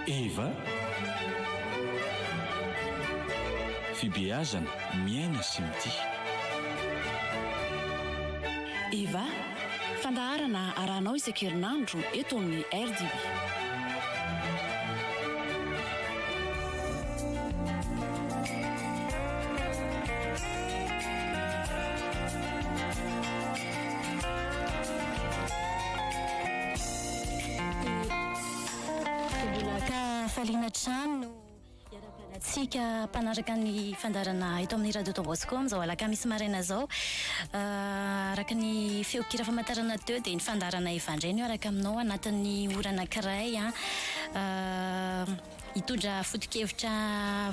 Eva fibeazana miaina sy mity. Eva fandaharana arahanao isan-kerinandro eto amin'ny RDB. Falina trano iaraplanatsika mpanaraka ny fandarana eto amin'ny radio Don Bosco amin'izao alaka misy maraina zao araka ny feokira famantarana teo dia ny fandarana Eva indray no araka aminao anatin'ny orana anankiray hitondra foto-kevitra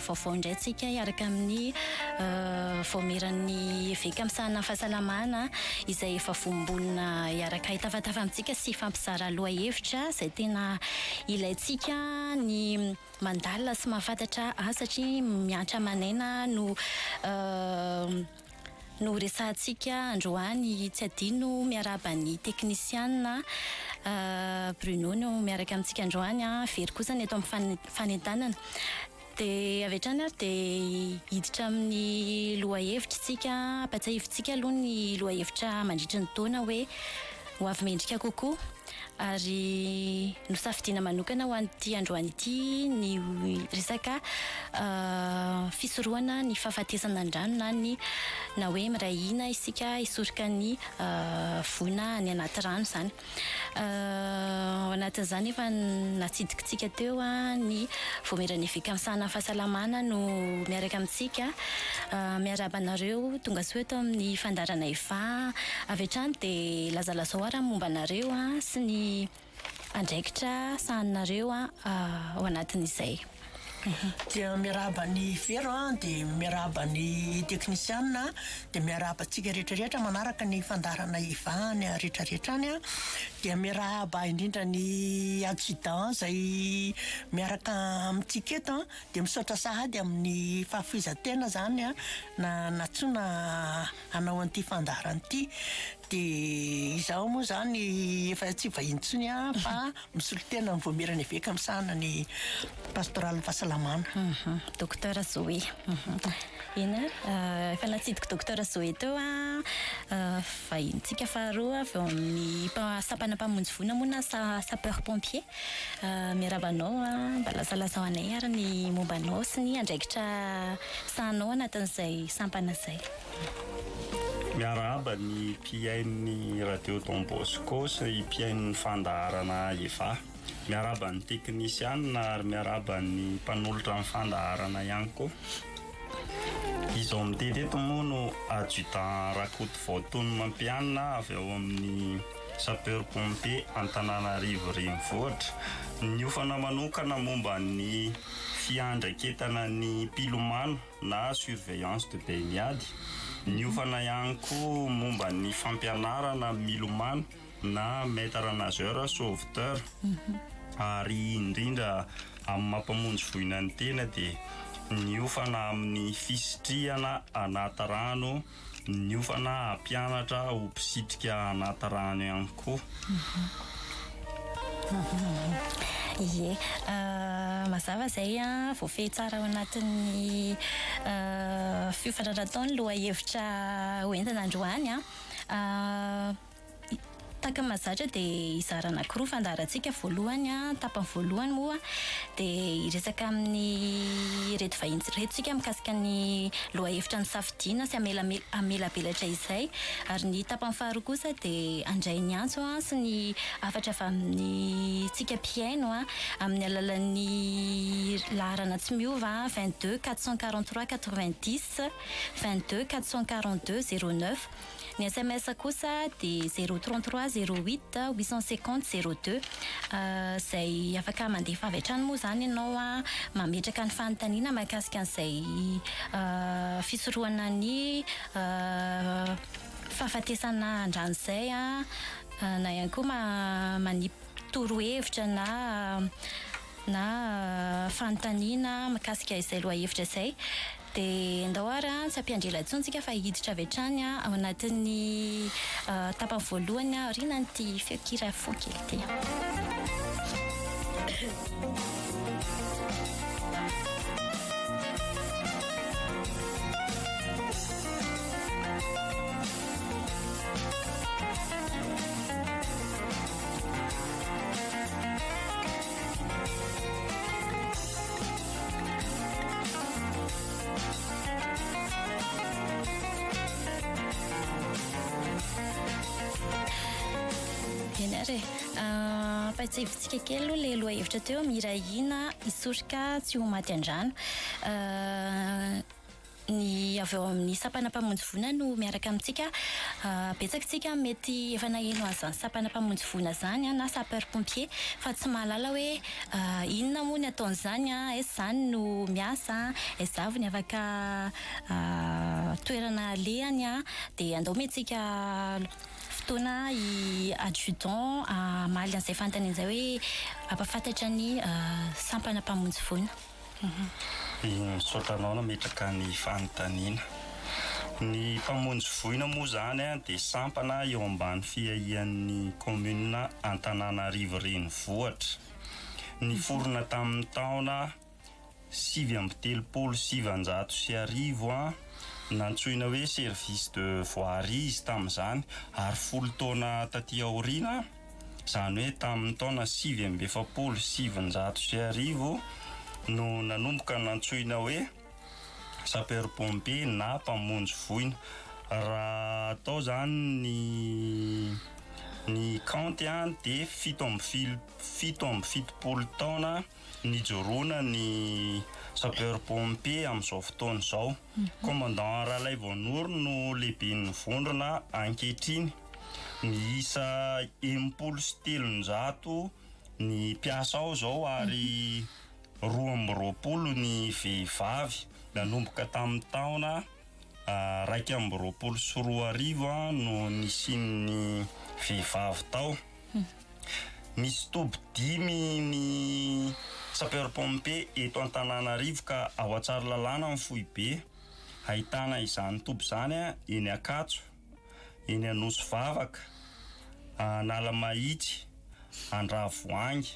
vaovao indray tsika iaraka amin'ny voameran'ny eveka misahana fahasalamana izay efa vombonina iaraka hitafatafa amintsika sy fampizara aloha hevitra izay tena ilaitsika ny mandalina sy mahafantatra satria miantra manaina no resahantsika androany tsy adino miaraba ny teknisianina Bruno no miaraka amintsika androany very kosa ny eto amin'ny fanentanana dia avy hatrany ary dia hiditra amin'ny lohahevitra tsika ampatsahivitsika aloha ny lohahevitra mandritry ny taona hoe ho avy mendrika kokoa ary nosafidiana manokana ho an'ity androany ity ny resaka fisorohana ny fahafatesana andrano na hoe miray hina isika hisoroka ny voina ny anaty rano izany. Anatin'izany efa natsidikitsika teo ny voamerana eveka misahana fahasalamana no miaraka amintsika miarabanareo tonga soa eto amin'ny fandarana Eva avy hatrany dia lazalazao ary momba anareo sy ny andraikitra sahaninareo ao anatin'izay. Dia miaraba ny vero dia miaraba ny teknisianina dia miaraba tsika rehetrarehetra manaraka ny fandarana Eva ny rehetrarehetrany dia miaraba indrindra ny adjudant izay miaraka amintsika eto dia misaotra sahady amin'ny fahafiizantena izany na natsoina hanao an'ity fandarana ity dia izaho moa izany efa tsy vahintsony fa misolotena ny voamerana eveka misahana ny pastoraly fahasalamana. Docteur Zoé. Ina efa natsidiko Docteur Zoé teo vahintsika faharoa avy ao amin'ny sapana mpamonjy voina moa na sapeur pompier miarabanao mba lazalazao anay ary ny mombanao sy ny andraikitra sahanao anatin'izay sampana izay. Miaraba ny mpiain'ny radio Don Bosco sy mpiain'ny fandaharana Eva. Miaraba ny teknisianina ary miaraba ny mpanolotra ny fandaharana ihany koa. Izaho mitety eto moa no adjudant Rakoto Vaotony Mampianina avy ao amin'ny sapeur pompier Antananarivo renivohitra. Niofana manokana momba ny fiandraiketana ny mpilomano na surveillance de baignade. Niofana ihany koa momba ny fampianarana milomano na maître nageur sauveteur. Ary indrindra amin'ny mampamonjy voina ny tena dia niofana amin'ny fisitriana anaty rano, niofana hampianatra ho mpisitrika anaty rano ihany koa. Ie, mazava izay voafehy tsara ao anatin'ny fifandrarataony lohahevitra hoentina androany taka mazatra dia izara anankiroa fandaharantsika voalohany tapany voalohany moa dia iresaka amin'ny reto vahintsika mikasika ny lohahevitra ny safidiana sy amelabelatra izay ary ny tapany faharoa kosa dia andray ny antso sy ny afatra avy amin'ny tsika mpiaino amin'ny alalan'ny laharana tsy miova 22 443 90 22 442 09. Ny SMS kosa dia 033 08 850 02 izay afaka mandefa avy hatrany moa izany ianao mametraka ny fanontaniana mahakasika an'izay fisorohana ny fahafatesana andrano izay na ihany koa manipy-torohevitra na fanontaniana mahakasika izay lohahevitra izay dia andao ary tsy ampiandrelantsontsika fa hiditra avy hatrany ao anatin'ny tapany voalohany aoriana nyity feokira fo kely ty. Ary paitsivitsika kely aloha le loha hevitra teo mirahina hisoroka tsy ho maty an-drano. Ny avy eo amin'ny sapana-pamonjy voina no miaraka amintsika. Betsakitsika mety efa naheno azany sapana-pamonjy voina zany na sapeur pompier fa tsy mahalala hoe inona moa ny ataon'izany zany no miasa aiza avy ny afaka toerana alehany dia andao metsika fotoana i adjudant amaly an'izay fantany an'izay hoe ampafantatra ny sampana-pamonjy voina. Misaotra anao nametraka ny fanontaniana. Ny mpamonjy voina moa zany dia sampana eo ambany fiahian'ny commune Antananarivo renivohitra. Niforona tamin'ny taona 1970 nantsoina hoe service de voirie izy tamin'izany ary 10 taona taty aoriana zany hoe tamin'ny taona 1970 no nanomboka nantsoina hoe sapeur pompier na mpamonjy voina. Raha atao zany ny kaonty dia 70 taona nijoroana ny sapeur pompier amin'izao fotoana izao. Commandant Ralay Vonoro no lehiben'ny vondrona ankehitriny. Miisa 73 ny mpiasa ao zao ary 12 ny vehivavy. Nanomboka tamin'ny taona 2024 no nisian'ny vehivavy tao. Misy toby 5 ny sapeur pompier eto Antananarivo ka ao Tsaralalàna amin'ny Fohibe. Ahitana izany toby izany eny Akatso, eny Anosivavaka, Analamahitsy, Andravoahangy.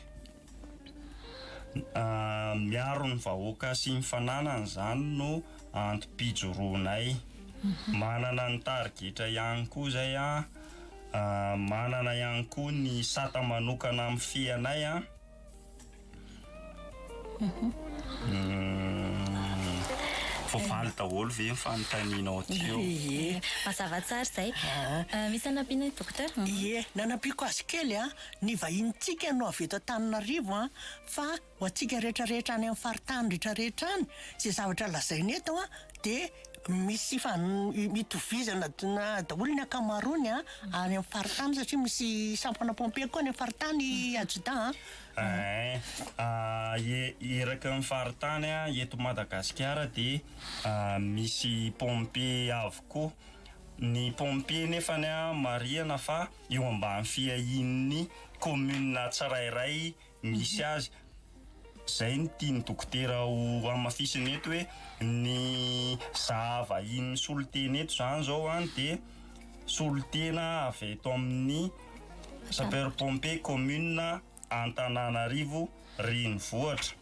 Miaro ny vahoaka sy ny fananany zany no antom-pijoroanay. Manana ny targetra ihany koa zay manana ihany koa ny sata manokana amin'ny fianay Voavaly daholo ve fanontanianao teo? Mazava tsara izay. Misy anampiana dokotera? Nanampiako azy kely ny vahintsika no avy eto Antananarivo fa ho antsika rehetrarehetra any amin'ny faritany rehetrarehetra any izay zavatra lazainy eto dia misy mitovizana daholo ny ankamaroany any amin'ny faritany satria misy sampana pompier koa any amin'ny faritany adjudant. Eraka ny faritany eto Madagasikara dia misy pompier avokoa. Ny pompier nefany marihana fa eo ambany fiahin'ny commune tsirairay misy azy. Zay ny tiany dokotera ho amafisiny eto hoe ny zavahiny soloteny eto zany zao dia solotena avy eto amin'ny sapeur pompier commune Antananarivo renivohitra.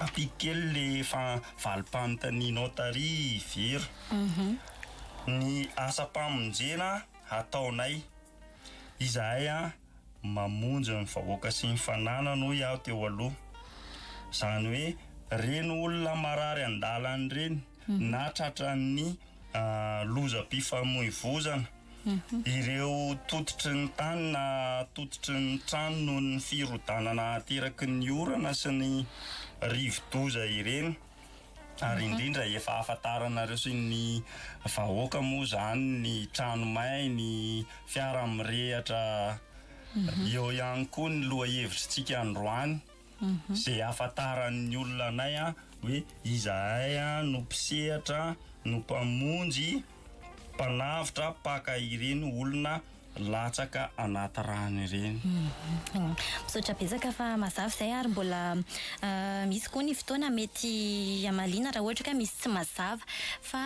Ampiko kely le valim-panontanianao tary vera. Ny asa-pamonjena ataonay izahay mamonjy ny vahoaka sy ny fananana hoy aho teo aloha. Zany hoe reny olona marary an-dalana reny na tratran'ny lozam-pifamoivoizana. Ireo tototry ny tany na tototry ny trano noho ny firodanana ateraky ny orana sy ny rivo-doza ireny. Ary indrindra efa ahafantaranareo sy ny vahoaka moa zany ny tranomay, ny fiara mirehatra. Eo ihany koa ny lohahevitrintsika androany izay ahafantaran'ny olona anay hoe izahay no mpisehatra, no mpamonjy, mpanavitra, mpaka ireny olona latsaka anaty rano ireny. Misaotra betsaka fa mazava izay ary mbola misy koa ny fotoana mety amaliana raha ohatra ka misy tsy mazava fa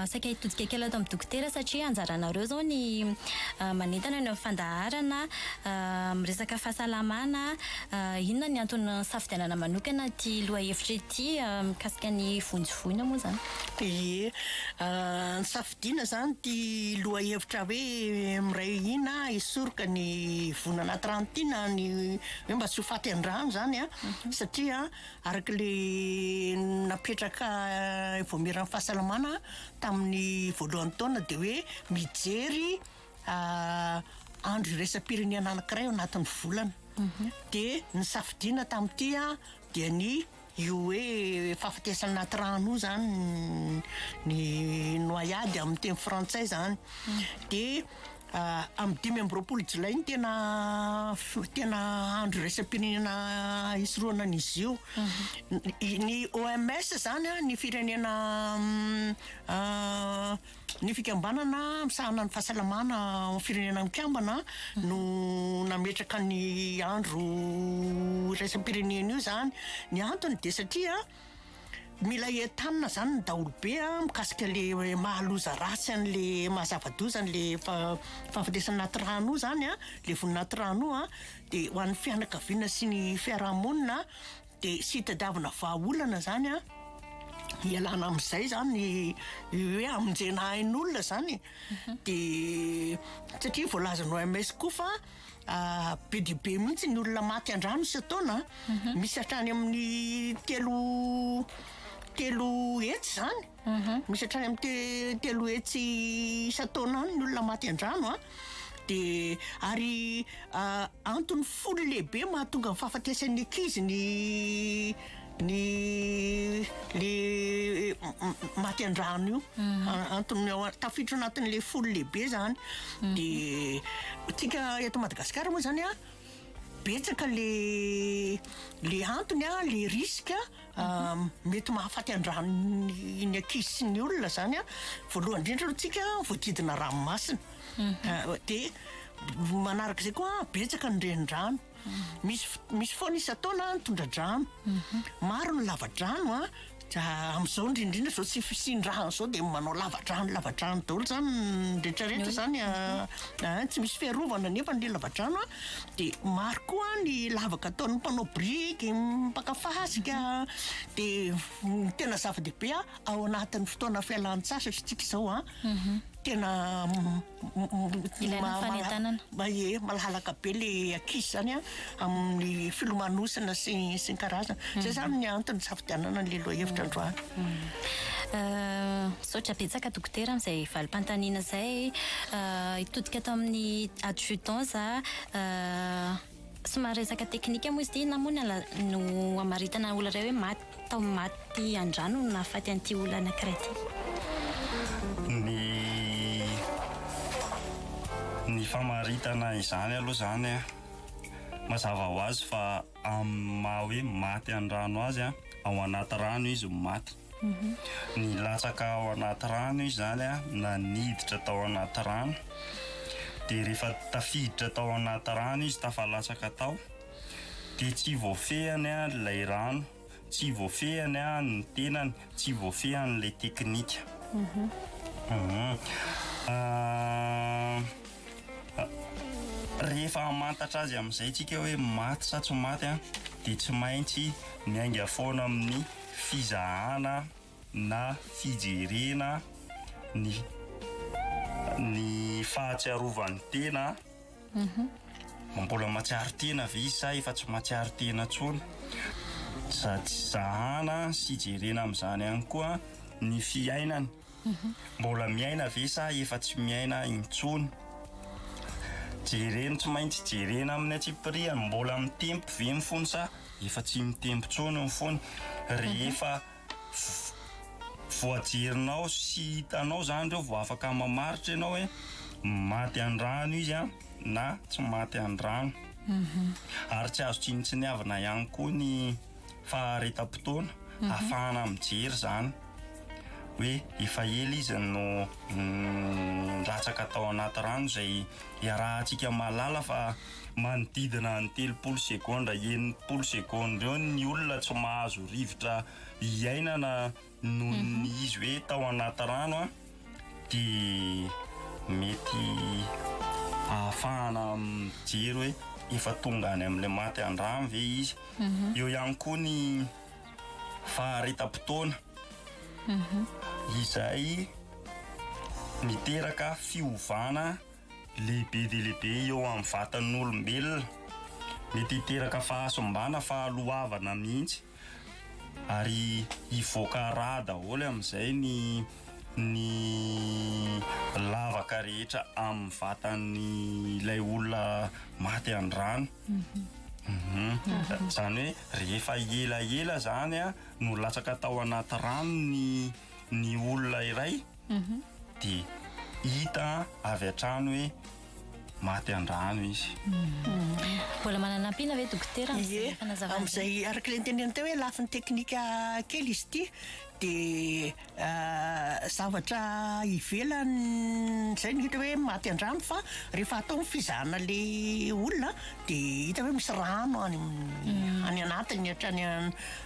saika hitodika kely ato amin'ny dokotera satria anjaranareo zao ny manentana ny fandaharana miresaka fahasalamana. Inona ny antony safidianana manokana ty loha hevitra ity mikasika ny vonjy-voina moa zany? Ny safidiana zany ty loha hevitra hoe miray ina hisoroka ny vona anaty ranontina ny hoe mba tsy ho faty an-drano zany satria araka le napetraka voamiran'ny fahasalamana tamin'ny voalohan'ny taona dia hoe mijery andro iraisam-pirenena anankiray ao anatin'ny volana. Dia ny safidiana tamin'ity dia ny io hoe fahafatesana anaty rano io zany ny noyade amin'ny teny frantsay zany. Dia amin'ny 5 jolay ny tena andro iraisam-pirenena isoroana an'izy io. Ny OMS zany ny firenena ny fikambanana misahana ny fahasalamana firenena mikambana no nametraka ny andro iraisam-pirenena io zany. Ny antony dia satria mila entanina zany ny daholobe mikasika le mahaloza ratsy an'le mahazava-doza an'le fahafatesana anaty rano io zany le vonina anaty rano io dia ho an'ny fianakaviana sy ny fiarahamonina dia sy hitadiavana vahaolana zany ialana amin'izay zany hoe amonjena ain'olona zany. Dia satria voalazany OMS koa fa be dia be mihitsy ny olona maty an-drano isan-taona. Misy hatrany amin'ny telo hetsy zany. Misy hatrany amin'ny telo hetsy isan-taona ny olona maty an-drano dia ary antony folo lehibe mahatonga ny fahafatesan'ny ankizy le maty an-drano io. Antony tafiditra anatin'le folo lehibe zany. Dia tsika eto Madagasikara moa zany betsaka le antony le risque mety mahafaty an-drano ny ankizy sy ny olona zany voalohany indrindra aloha tsika voahodidina ranomasina. Dia manaraka izay koa betsaka ny renin-drano. Misy foana isan-taona tondra-drano. Maro ny lava-drano amin'izao indrindrindra zao tsy fisin-drano zao dia manao lava-drano daholo zany rehetrarehetra zany tsy misy fiarovana nefa ny lava-drano dia maro koa ny lavaka ataon'ny mpanao briky mpaka fasika. Dia tena zava-dehibe ao anatin'ny fotoana fialan-tsasatra tsika izao tena malahalaka be le ankizy zany amin'ny filomanosana sy ny karazana. Zay zany ny antony safidianana ny loha hevitra androany. Saotra betsaka dokotera amin'izay valim-pantaniana izay hitodika tao amin'ny adjudant za somary resaka teknika moa izy ity na moa no amaritana olona iray hoe tao maty an-drano na faty an'ity olona anankiray ity. Ny famaritana izany aloha zany mazava ho azy fa maha hoe maty an-drano azy ao anaty rano izy maty. Ny latsaka ao anaty rano izy zany na niditra tao anaty rano dia rehefa tafiditra tao anaty rano izy tafalatsaka tao dia tsy voafehany ilay rano, tsy voafehany ny tenany, tsy voafehany ilay teknika. Rehefa mantatra azy amin'izay tsika hoe maty sa tsy maty dia tsy maintsy miainga foana amin'ny fizahana na fijerena ny fahatsiarovany tena. Mbola matsiaro tena ve izy sa efa tsy matsiaro tena intsony. Zahana sy jerena amin'izany ihany koa ny fiainany. Mbola miaina ve sa efa tsy miaina intsony. Jerena, tsy maintsy jerena amin'ny atsipiriany, mbola mitempo ve mifony sa efa tsy mitempo intsony mifony. Rehefa voajerinao sy hitanao zany ireo vao afaka mamaritra ianao hoe maty an-drano izy na tsy maty an-drano. Ary tsy azo tsinitsiniavana ihany koa ny faharetam-potoana ahafahana mijery zany hoe efa ela izy no latsaka tao anaty rano izay iarahantsika mahalala fa manodidina ny 30 sekondra 90 sekondra eo ny olona tsy mahazo rivotra iainana noho ny izy hoe tao anaty rano dia mety ahafahana mijery hoe efa tonga any amin'ilay maty an-drano ve izy. Eo ihany koa ny faharetam-potoana izay miteraka fiovana lehibe dia lehibe eo amin'ny vatan'olombelona. Mety hiteraka fahasombana, fahaloavana mihitsy ary hivoaka raha daholo amin'izay ny lavaka rehetra amin'ny vatany ilay olona maty an-drano. Zany hoe rehefa ela zany a no latsaka tao anaty rano ny olona iray dia hita avy hatrany hoe maty an-drano izy. Mbola manana ampiana ve dokotera Ie, amin'izay araka ilay nitenenina teo hoe lafin'ny teknika kely izy ity dia zavatra ivelany zay no hita hoe maty an-drano fa rehefa atao ny fizahana le olona dia hita hoe misy rano any anatiny hatrany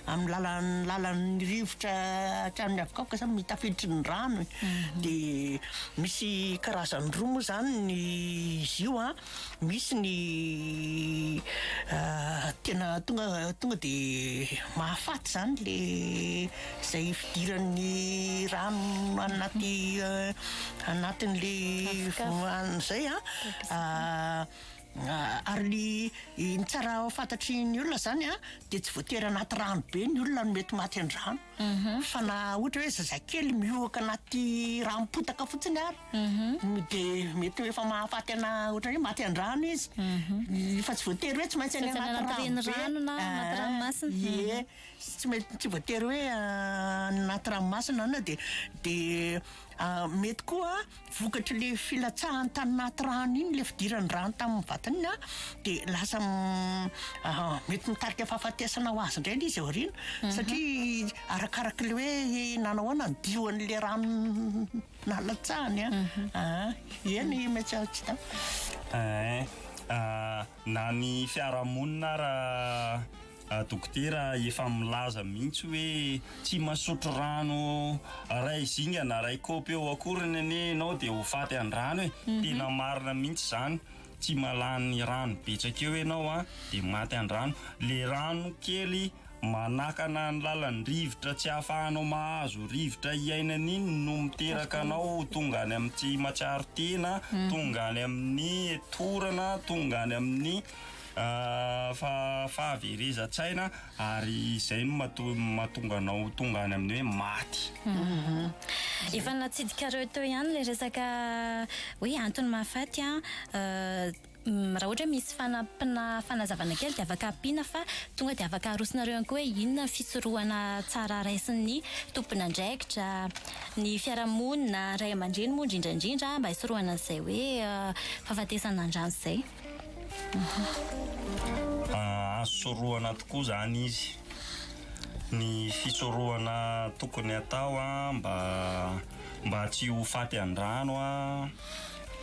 amin'ny lalan'ny rivotra hatramin'ny avokaoka zany mitafiditry ny rano dia misy karazany roa moa zany izy io a. Misy ny tena tonga dia mahafaty zany le zay fidiran'ny rano anatin'le zay ary ny tsara fantatry ny olona zany a dia tsy voatery anaty rano be ny olona no mety maty an-drano fa na ohatra hoe zazakely miohaka anaty rano-potaka fotsiny ary dia mety hoe efa mahafaty ohatra hoe maty an-drano izy fa tsy voatery hoe tsy maintsy any anaty rano na anaty ranomasina. Tsy voatery hoe anaty ranomasina na dia mety koa vokatry le filatsahany tany anaty rano iny le fidiran'ny rano tamin'ny vatany a dia lasa mety mitarika fahafatesana ho azy indray izy aoriana satria arakaraka le hoe nanao ahoana ny dioan'le rano nalatsahany eny mety tsy na ny fiarahamonina raha dokotera efa milaza mihitsy hoe tsy masotro rano ray zingana ray kaopy eo akoriny anie ianao dia ho faty an-drano hoe tena marina mihitsy zany. Tsy malany rano betsaka eo ianao a dia maty an-drano. Le rano kely manakana ny lalan'ny rivotra tsy ahafahanao mahazo rivotra iainana iny no miteraka anao tonga any amin'ny tsy matsiaro tena, tonga any amin'ny torana, tonga any amin'ny fahaverezan-tsaina ary izay no mahatonga anao tonga any amin'ny hoe maty. Efa natsidika reo teo ihany le resaka hoe antony mahafaty raha ohatra misy fanazavana kely dia afaka ampiana fa tonga dia afaka arosonareo ihany koa hoe inona fisorohana tsara raisin'ny tompon'andraikitra, ny fiarahamonina, ray aman-dreny moa indrindrandrindra mba hisorohana izay hoe fahafatesana an-drano izay. Sorohana tokoa zany izy. Ny fisorohana tokony atao mba tsy ho faty an-drano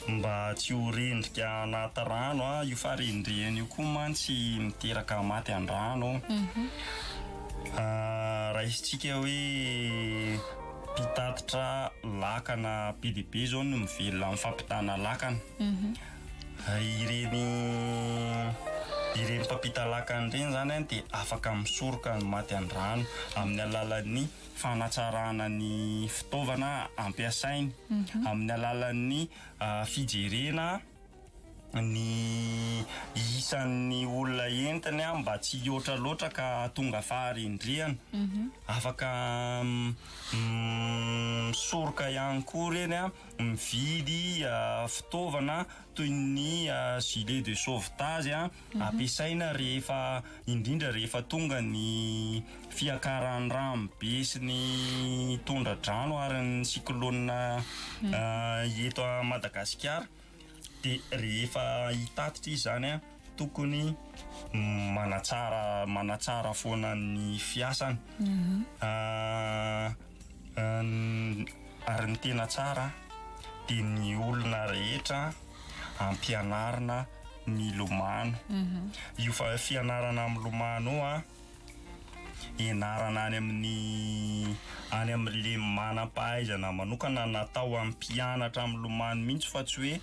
mba tsy ho rendrika anaty rano io farendrehana io koa mantsy miteraka maty an-drano. Raha isitsika hoe mpitatitra lakana be dia be zao no mivelona amin'ny fampitana lakana. Ireny mpampita lakana ireny zany dia afaka misoroka ny maty an-drano amin'ny alalan'ny fanatsarana ny fitaovana ampiasainy, amin'ny alalan'ny fijerena ny isan'ny olona entiny mba tsy hihoatra loatra ka tonga faharendrehana. Afaka misoroka ihany koa reny mividy fitaovana toy ny gilet de sauvetage ampiasaina indrindra rehefa tonga ny fiakaran'ny rano be sy ny tondra-drano ary ny cyclone eto a Madagasikara. Dia rehefa hitatitra izy zany tokony manatsara foana ny fiasany. Ary ny tena tsara dia ny olona rehetra ampianarina milomano. Io fianarana milomano io ianarana any amin'le manam-pahaizana manokana natao amin'ny mpianatra milomano mihitsy fa tsy hoe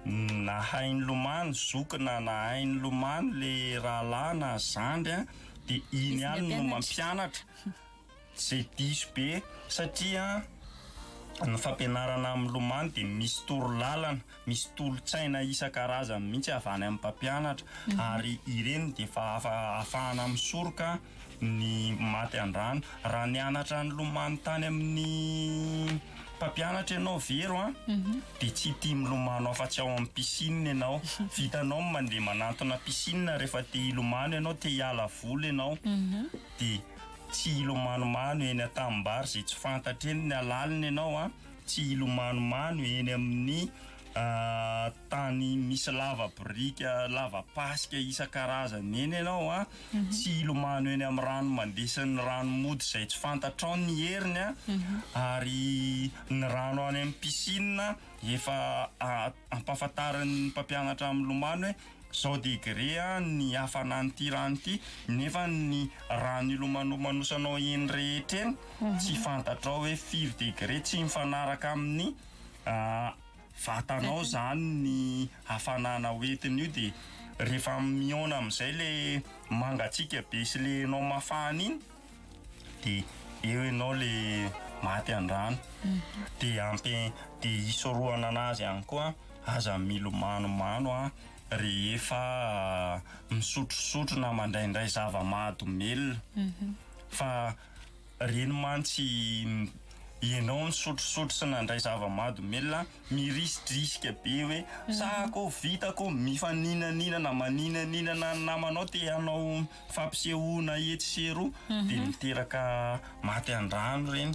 nahainy lomano zokina nahainy lomano le rahalahy na zandry dia iny ihany no mampianatra izay diso be satria ny fampianarana amin'ny lomano dia misy toro-lalana, misy tolo-tsaina isan-karazany mihitsy avy any amin'ny mpampianatra ary ireny dia ahafahana misoroka ny maty an-drano. Raha nianatra ny lomano tany amin'ny mpampianatra ianao vero a dia tsy tia milomano afa-tsy ao amin'ny piscine ianao vitanao mandeha manantona piscine rehefa te hilomano ianao te hiala voly ianao dia tsy hilomanomano eny an-tanimbary izay tsy fantatra eny ny alaliny ianao a tsy hilomanomano eny amin'ny tany misy lava brika lava pasika isan-karazany eny ianao a tsy hilomano eny amin'ny rano mandesin'ny rano mody izay tsy fantatrao ny heriny a ary ny rano any amin'ny piscine efa ampahafantarin'ny mpampianatra milomano hoe zao degré a ny hafanan'ity rano ity nefa ny rano ilomanomanosianao eny rehetra eny tsy fantatrao hoe firy degré tsy mifanaraka amin'ny vatanao zany ny hafanana hoentiny io dia rehefa miona amin'izay le mangatsika be sy le enao mafana iny dia eo ianao le maty an-drano dia dia hisorohana anazy ihany koa aza milomanomano a rehefa misotrosotro na mandraindray zava-mahadomelona fa reny mantsy ianao misotrosotro sy nandray zava-mahadomelona mirisitrisika be hoe sako vitako mifaninanina maninaninana ny namanao te hanao fampisehoana etseroa dia miteraka maty an-drano reny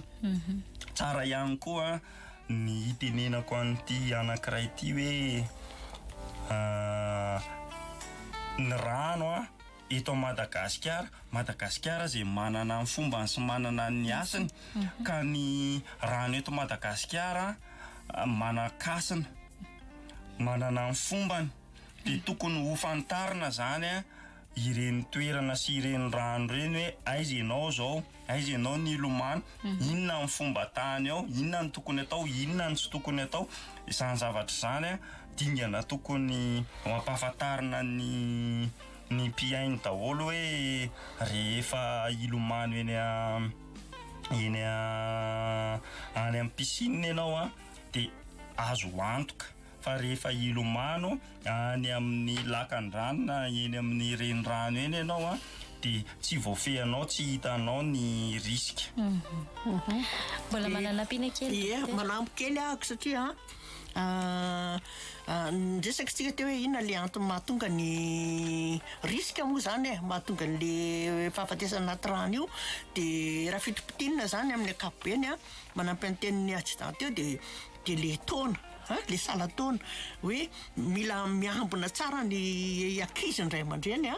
tsara ihany koa ny hitenenako an'ity anankiray ity hoe ny rano a eto Madagasikara zay manana ny fombany sy manana ny asany ka ny rano eto Madagasikara manakasina manana ny fombany dia tokony ho fantarina zany a ireny toerana sy ireny rano reny hoe aiza ianao zao aiza ianao ny ilomano inona ny fomba tany ao inona ny tokony atao inona ny tsy tokony atao izany zavatra zany a dingana tokony mampahafantarina ny mpiainy daholo hoe rehefa ilomano any amin'ny piscine ianao a dia azo antoka fa rehefa ilomano any amin'ny lakan-drano na eny amin'ny renirano eny ianao a dia tsy voafehanao tsy hitanao ny risika mbola mananam-pina kely manampy kely ahako satria niresaka tsika teo hoe inona le antony mahatonga ny risika moa zany mahatonga n'le fahafatesana anaty rano io dia raha fitopitinina zany amin'ny ankapobeny a manampy ny tenin'ny adjudant teo dia le taona le salatona hoe mila miambina tsara ny ankizy ny ray aman-dreny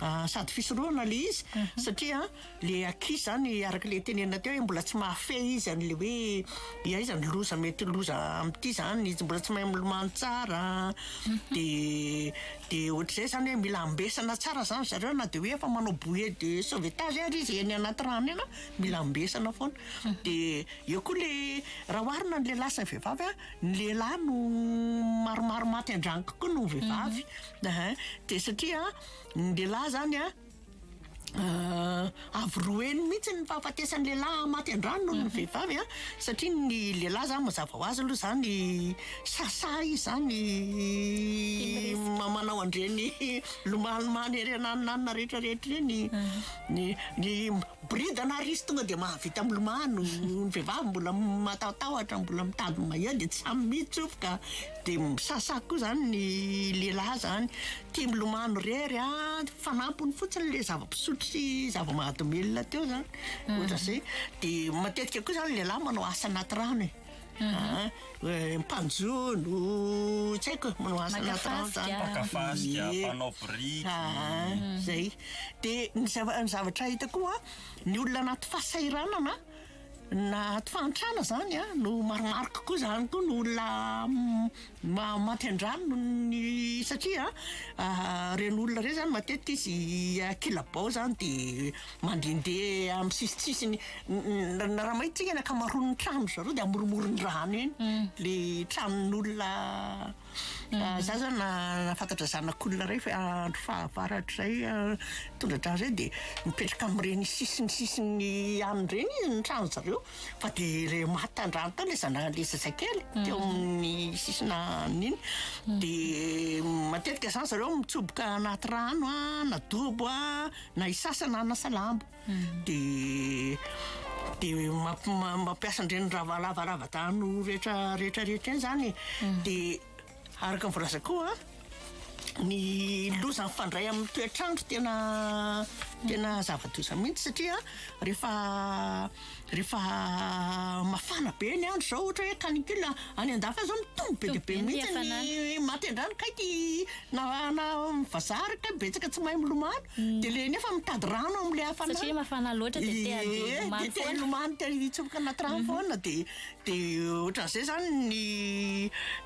sady fisorohana le izy satria le ankizy zany araka le tenena teo hoe mbola tsy mahafehy izy an'le hoe iaiza ny loza mety loza amin'ity zany izy mbola tsy mahay milomano tsara dia ohatr'izay zany hoe mila ambesana tsara zany zareo na dia hoe efa manao bouée de sauvetage ary izy eny anaty rano eny mila ambesana foana dia eo koa le raha oharina ny lehilahy sy ny vehivavy ny lehilahy no maromaro maty an-drano kokoa no vehivavy dia satria ny lehilahy zany avy roeny mihitsy ny fahafatesan'ny lehilahy maty an-drano noho ny vehivavy satria ny lehilahy zany mazava ho azy aloha zany sasà izy zany manao andreny lomanomano ery ananina rehetrarehetra reny ny bride na risy tonga dia mahavita milomano ny vehivavy mbola matatahotra mbola mitady mahia dia tsy samy mitsofoka dia sasà koa zany ny lehilahy zany tia milomano rery fanampiny fotsiny le zava-pisotro sy zava-mahadomelona teo zany ohatra zay dia matetika koa zany lehilahy manao asa anaty rano mpanjono tsy haiko manao asa anaty rano zany pakafasika mpanao briky zay dia ny zavatra hita koa ny olona anaty fahasahiranana na aty fahantrana zany no maromaro kokoa zany koa ny olona maty an-drano ny satria reny olona reny zany matetika izy kilabao zany dia mandehandeha amin'ny sisitsisiny raha mahitsika ny akamaroan'ny trano zareo dia amoromorony rano eny le tranon'olona za zany nafantatra zanak'olona ray fa andro fahavaratra zay tondradrano zay dia mipetraka amin'ireny sisiny an'ireny izy ny trano zareo fa dia re maty an-drano tao le zazakely teo amin'ny sisina n'iny dia matetika zany zareo mitsoboka anaty rano na dobo na isasana na salambo dia dia mampiasa indreny lavaratano rehetrarehetra iny zany dia araka ny voalaza koa ny loza mifandray amin'ny toetrandro tena zava-doza mihitsy satria rehefa mafana be ny andro zao ohatra hoe canicule any an-dafy zao mitombo be dia be mihitsy ny matendrano kaiky na vazaraka betsaka tsy mahay milomano dia le nefa mitady rano amin'le hafana satria mafana loatra dia te milomano te hitsofoka anaty rano foana dia ohatran'izay zany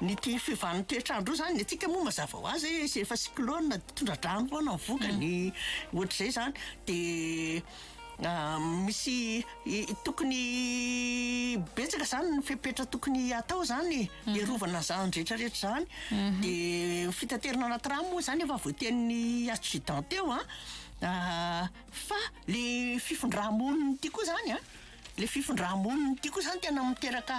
ny ty fivan'ny toetrandro io zany atsika moa mazava ho azy efa cyclone tondra drano foana mivokany ohatr'izay zany dia misy tokony betsaka zany ny fepetra tokony atao zany iarovana zany rehetrarehetra zany dia fitaterana anaty rano moa zany efa voatenin'ny adjudant teo fa le fifondram-moniny ty koa zany le fifondram-moniny ty koa zany tena miteraka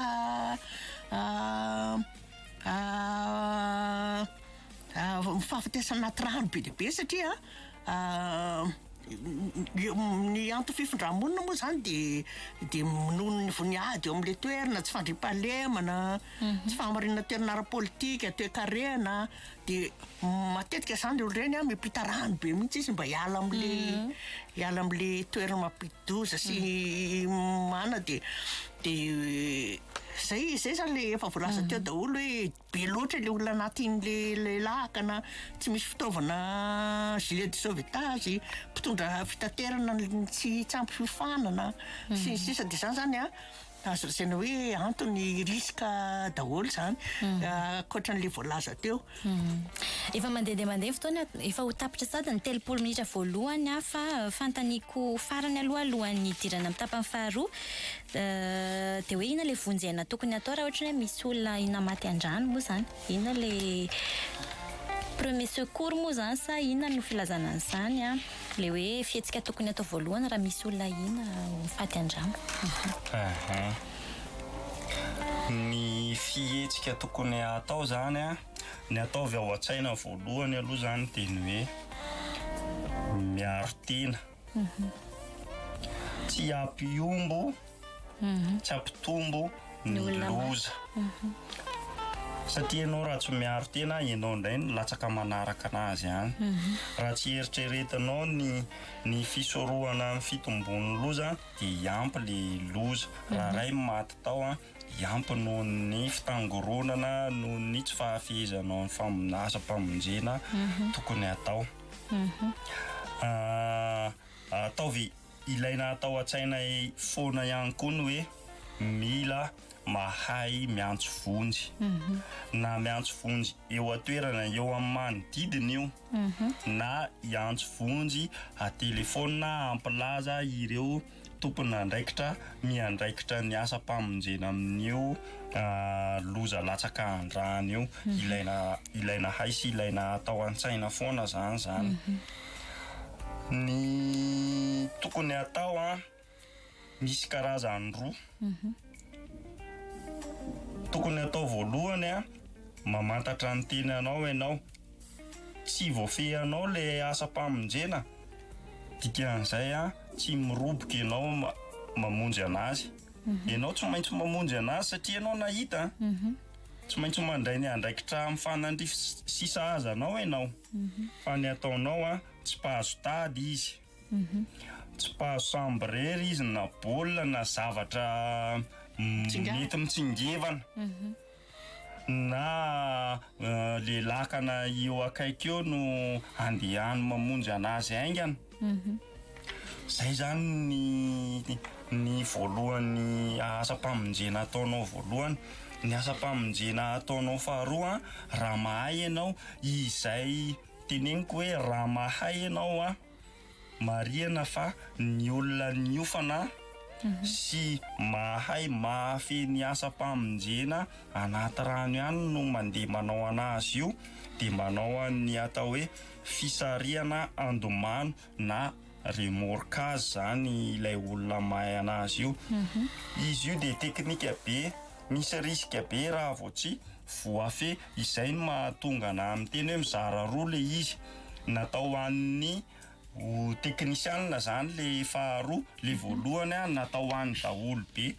fahafatesana anaty rano be dia be satria ny anto-fifondram-monina moa zany dia nono ny voniady eo amin'le toerana tsy fandriam-pahalemana tsy fahamarinana toerana ara-politika toe-karena dia matetika zany le olo reny miampita rano be mihitsy izy mba hiala amin'le toerana mampidi-doza sy mana dia zay zany le efa voalaza teo daholo hoe be loatra le olona anatin'le lakana tsy misy fitaovana gilet de sauvetage mpitondra fitaterana tsy ampy fiofanana sy sisa dia zany azo lazaina hoe antony riska daholo zany ankoatran'le voalaza teo efa mandeha fotoana efa ho tapitra sady ny 3 minitra voalohany fa fantaniko farany alohan'ny dirana amin'ny tapany faharoa dia hoe ina le vonjena tokony atao raha ohatra hoe misy olona ina maty an-drano moa zany ina le premier secours moa zany sa ina no filazana an'izany le hoe fihetsika tokony atao voalohany raha misy olona ina mifaty an-drano ny fihetsika tokony atao zany ny ataovy ao an-tsaina voalohany aloha zany dia ny hoe miaro tena tsy ampiombo tsy ampitombo ny loza satria ianao raha tsy miaro tena ianao indray no latsaka manaraka anazy any raha tsy eritreretinao ny fisorohana amin'ny fitombon'ny loza dia hiampy le loza raha ray maty tao hiampy noho ny fitangoronana noho ny tsy fahafehezanao ny asa-pamonjena tokony atao ataovy ilaina atao an-tsaina foana ihany koa ny hoe mila mahay miantso vonjy na miantso vonjy eo atoerana eo amin'ny manodidina io na hiantso vonjy atelefona ampilaza ireo tompona andraikitra miandraikitra ny asa-pamonjena amin'io loza latsaka an-drano io ilaina hay sy ilaina atao an-tsaina foana zany ny tokony atao misy karazany roa tokony atao voalohany mamantatra ny tenanao ianao tsy voafehanao le asa-pamonjena dikan'izay tsy miroboka ianao mamonjy anazy ianao tsy maintsy mamonjy anazy satria ianao nahita tsy maintsy mandray ny andraikitra mifanandry sisa aza anao ianao fa ny ataonao tsy pahazo tady izy tsy pahazo sambrery izy na baolina na zavatra mety mitsingevana na le lakana eo akaiky eo no andehany mamonjy anazy aingana zay zany ny voalohany asa-pamonjena ataonao voalohany ny asa-pamonjena ataonao faharoa raha mahay ianao izay teneniko hoe raha mahay ianao marihana fa ny olona niofana sy mahay mafy ny asa-pamonjena anaty rano ihany no mandeha manao anazy io dia manao ny atao hoe fisarihana andomano na remorkage zany ilay olona mahay anazy io izy io dia teknika be misy riska be raha vao tsy voafy izay no mahatonga na amin'ny teny hoe mizara roa le izy natao an'ny ho teknisianina zany le faharoa, le voalohany a natao hoan'ny daholo be.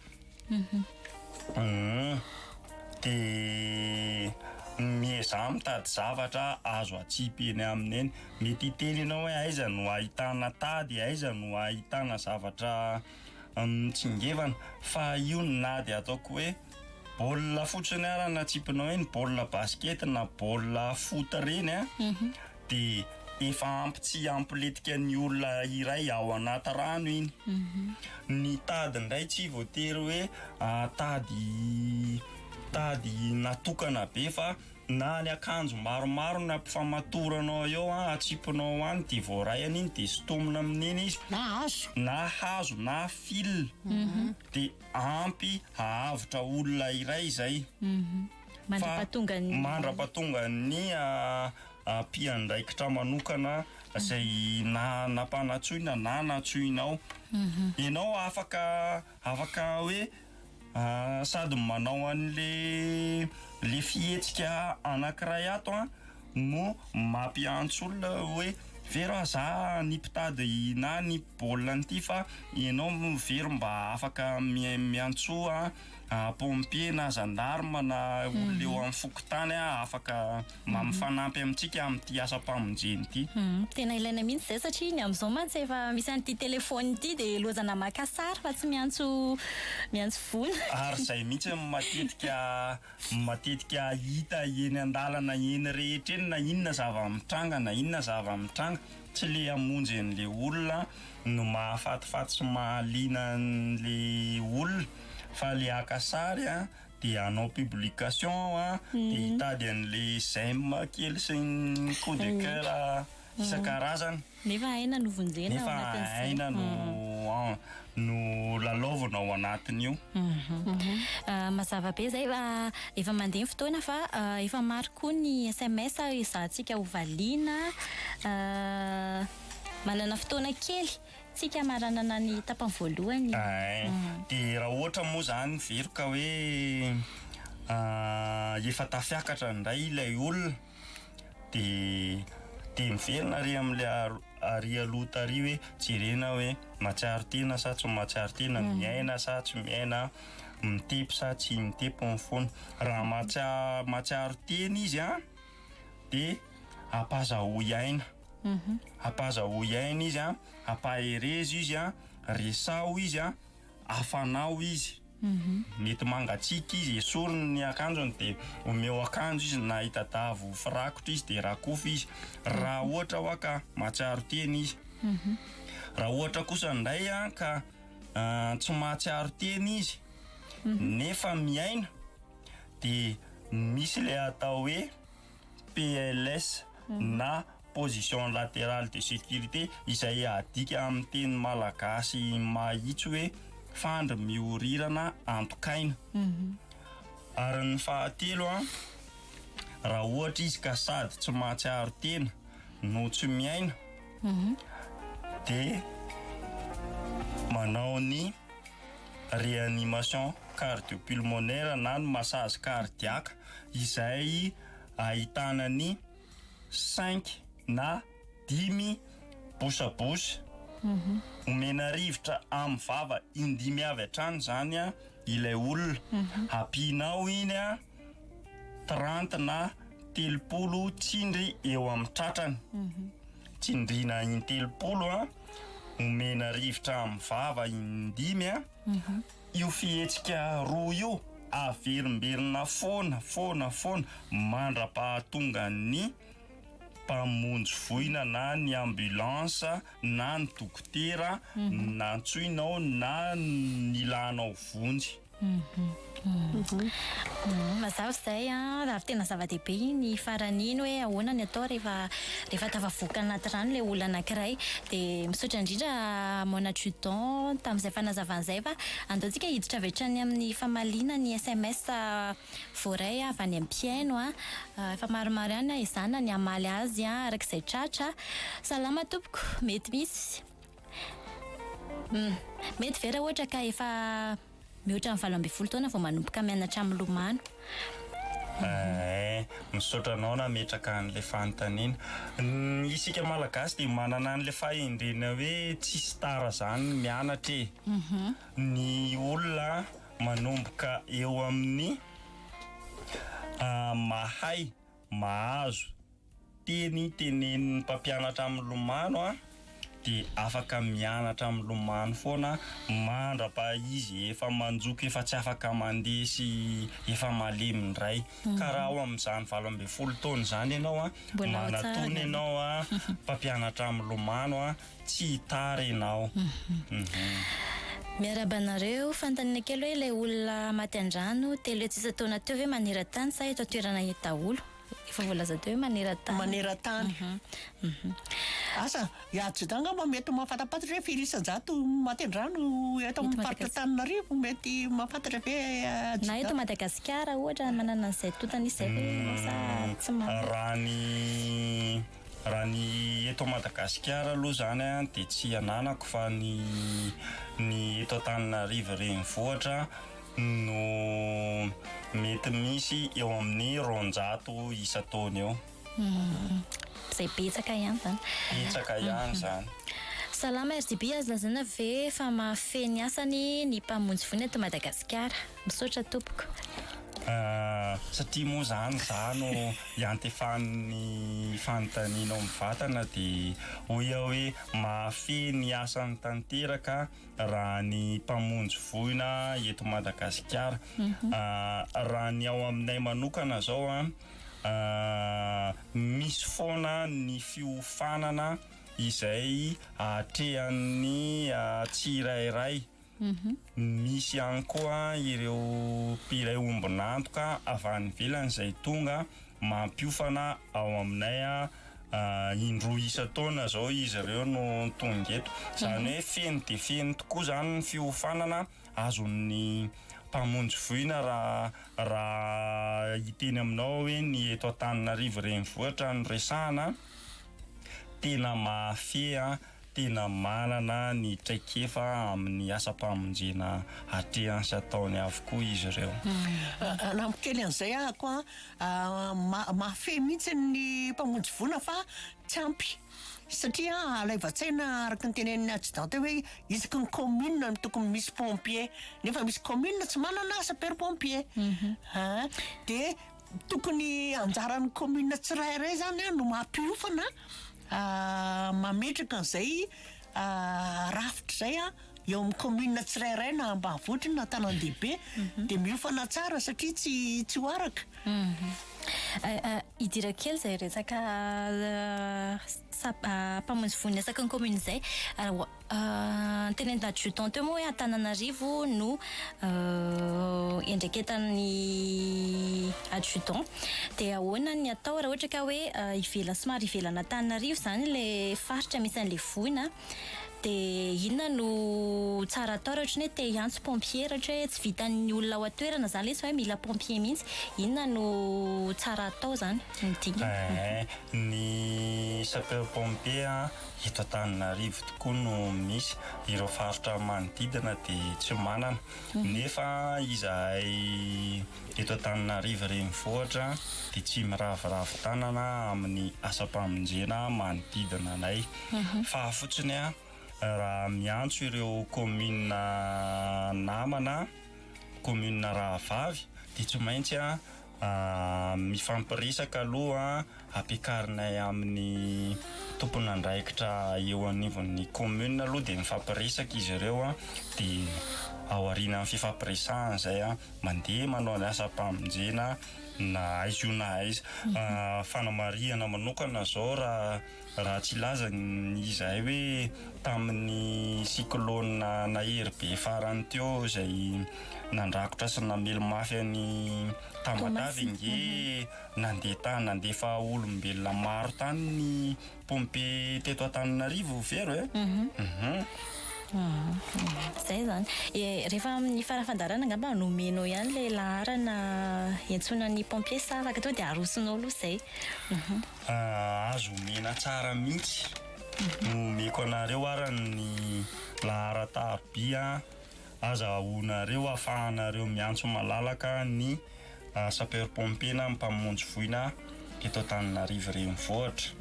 De miezah mitady zavatra azo atsipy eny aminy eny. Mety hiteny ianao hoe aiza no ahitana tady, aiza no ahitana zavatra mitsingevana, fa io na dia ataoko hoe baolina fotsiny ara na tsipinao eny, baolina basket na baolina foot reny a, de efa ampy tsy ampiletika ny olona iray ao anaty rano iny. Ny tady indray tsy voatery hoe tady natokana be, fa na ny akanjo maromaro na ampifamatoranao eo atsipinao any de voarayana iny de sotomina amin'iny izy, na hazo na fil, de ampy ahavotra olona iray izay. Mandrapatonga ny mpiandraikitra manokana izay na nampanatsoina na natsoinao. Ianao afaka hoe sady manao an'le fihetsika anankiray ato no mampiantso olona hoe very za ny mpitady na ny baolina an'ity, fa ianao very mba afaka miantso pompier na gendarme na olona eo amin'ny fokotany afaka mifanampy amintsika amin'ity asa-pamonjeny ity. Tena ilaina mihitsy zay satria ny amin'izao mantsy efa misy an'ity telefôny ity de lozana maka sary fa tsy miantso vola. Ary zay mihitsy matetika hita eny an-dalana eny rehetra eny, na inona zava-mitranga, tsy le amonjy an'le olona no mahafatifaty sy mahaliana an'le olona, fa le aka sary de anao publication de hitady an'le j'aime kely sy ny coup de cœur isan-karazany. Nefa aina no vonjena nefa aina no lalaovana ao anatin'io. Mazava be zay efa mandeha fotoana fa efa maro koa ny SMS izahantsika ho valiana, manana fotoana kely tsika maranana ny tapany voalohany. De raha ohatra moa zany veroka hoe efa tafiakatra indray ilay olona de miverina ary amin'le ary aloha tary hoe jerena hoe matsiaro tena sa tsy matsiaro tena, miaina sa tsy miaina, mitepy sa tsy mitepy amin'ny foana. Raha matsiaro tena izy de ampazaho iaina. Ampazaho iaina izy ampaherezo izy resao izy afanao izy. Mety mangatsiaka izy esoriny ny akanjony de omeo akanjo izy na hitadavo firakotra izy de rakofa izy, raha ohatra hoa ka matsiaro tena izy. Raha ohatra kosa indray ka tsy matsiaro tena izy nefa miaina de misy le atao hoe PLS na position latérale de sécurité, izay adika amin'ny teny malagasy mahitso hoe fandry miorirana antokaina. Ary ny fahatelo raha ohatra izy ka sady tsy matsiaro tena no tsy miaina de manao ny réanimation cardiopulmonaire na ny massage cardiaque, izay ahitana ny 5 na 10 bosabosy omena rivotra amin'ny vava indimy avy hatrany zany ilay olona. Ampinao iny 30 na 30 tsindry eo amin'ny tratrany. Tsindrina in-30 omena rivotra amin'ny vava indimy io fihetsika roa io averimberina foana mandra-pahatonga ny mpamonjy voina na ny ambulance na ny dokotera nantsoinao na nilanao vonjy. Mazava zay raha tena zava-dehibe ny farany iny hoe ahoana ny atao rehefa tafavoaka anaty rano le olona anankiray, de misaotra indrindra mon adjudant tamin'izay fanazavana izay fa andaontsika hiditra avy hatrany amin'ny famaliana ny SMS voaray avy any am-piaino efa maromaro ihany izana ny amaly azy arak'izay tratra. Salama tompoko, mety misy mety vera ohatra ka efa mihoatra amin'ny 20 taona vao manomboka mianatra amin'ny lomano. misaotra anao nametraka an'ilay fanontaniana. Isika malagasy dia manana an'ilay fahendrena hoe tsisy tara zany mianatra e. Ny olona manomboka eo amin'ny mahay mahazo teny tenenin'ny mpampianatra amin'ny lomano dia afaka mianatra amin'ny lomano foana mandrapa izy efa manjoko efa tsy afaka mandeha sy efa malemindray ka raha ao amin'izany 12 taona zany ianao manatony ianao mpampianatra amin'ny lomano tsy tara ianao. Miarabanareo fanontaniana kely hoe ilay olona maty an-drano telo tsisa taona teo hoe maneran-tany sa eto toerana daholo efa voalaza teo hoe maneran-tany asa iadjudanga mety mahafantapatatra hoe firy isan-jato maty an-drano eto amin'ny faritra Antananarivo mety mahafantatra ve na eto Madagasikara ohatra manana an'izay totana izay hoe tsy raha ny eto Madagasikara aloha zany dia tsy ananako fa ny eto Antananarivo renivohitra no mety misy eo amin'ny 200 isa-taona eo. Izay betsaka ihany zany. Betsaka ihany zany. Salama RDB azo lazaina ve fa mahafeny asany ny mpamonjy voina eto Madagasikara? Misaotra tompoko. Satria moa zany iantefan'ny fanontaniana amin'ny vatana dia hoe mahafeny asany tanteraka raha ny mpamonjy voina eto Madagasikara. Raha ny ao aminay manokana zao misy foana ny fiofanana izay atrehan'ny tsirairay. Misy ihany koa ireo mpiray ombinantoka avy any ivelany izay tonga mampiofana ao aminay indroa isa-taona zao izy ireo no tonga eto. Zany hoe feny dia feny tokoa zany ny fiofanana azon'ny mpamonjy voina raha hiteny aminao hoe ny eto Antananarivo renivohitra no resahana tena mahafehy tena manana ny traikefa amin'ny asa-pamonjena hatrehany sy ataony avokoa izy ireo. Namokely an'izay ahako mahafehy mihitsy ny mpamonjy voina fa tsy ampy satria alaivan-tsaina araka ny tenenin'ny adjudant hoe isaky ny commune tokony misy pompier nefa misy commune tsy manana sapeur pompier dia tokony anjaran'ny commune tsirairay zany no mampiofana mametraka an'izay rafitra zay eo amin'ny commune tsirairay na ambanivohitra na tanan-dehibe dia miofana tsara satria tsy hoaraka. Idira kely izay resaka mpamonjy voina isaky ny commune izay tenenina adjudant teo moa hoe Antananarivo no endraketan'ny adjudant dia ahoana ny atao raha ohatra ka hoe somary ivelana Antananarivo zany ilay faritra misy an'ilay voina dia inona no tsara atao raha ohatra hoe te hiantso pompier ohatra hoe tsy vitan'ny olona ao an-toerana zany ilay izy fa hoe mila pompier mihitsy inona no tsara atao zany ny sapeur pompier eto Antananarivo tokoa no misy ireo faritra manodidina dia tsy manana nefa izahay eto Antananarivo renivohitra dia tsy miravoravo tanana amin'ny asa-pamonjena manodidina anay fa fotsiny raha miantso ireo commune namana commune Rahavavy dia tsy maintsy mifampiresaka aloha ampiakarinay amin'ny tompon'andraikitra eo anivon'ny commune aloha dia mifampiresaka izy ireo dia ao aorianan'ny fifampiresahana izay mandeha manao ny asa-pamonjena na aiza io na aiza. Fanamarihana manokana zao raha tsy laza izahay hoe tamin'ny cyclone nahery be farany teo izay nandrakotra sy namely mafy any Tamatavy nge nandefa olombelona maro tany ny pompier teto Antananarivo vero Zay zany. Rehefa amin'ny farafandarana angamba nomenao ihany ilay laharana iantsonan'ny pompier sa afaka to dia arosonao aloha izay. Azo omena tsara mihitsy. Nomeko anareo ary ny lahara-tarobia azahoanareo ahafahanareo miantso malalaka ny sapeur-pompier na mpamonjy voina eto Antananarivo renivohitra.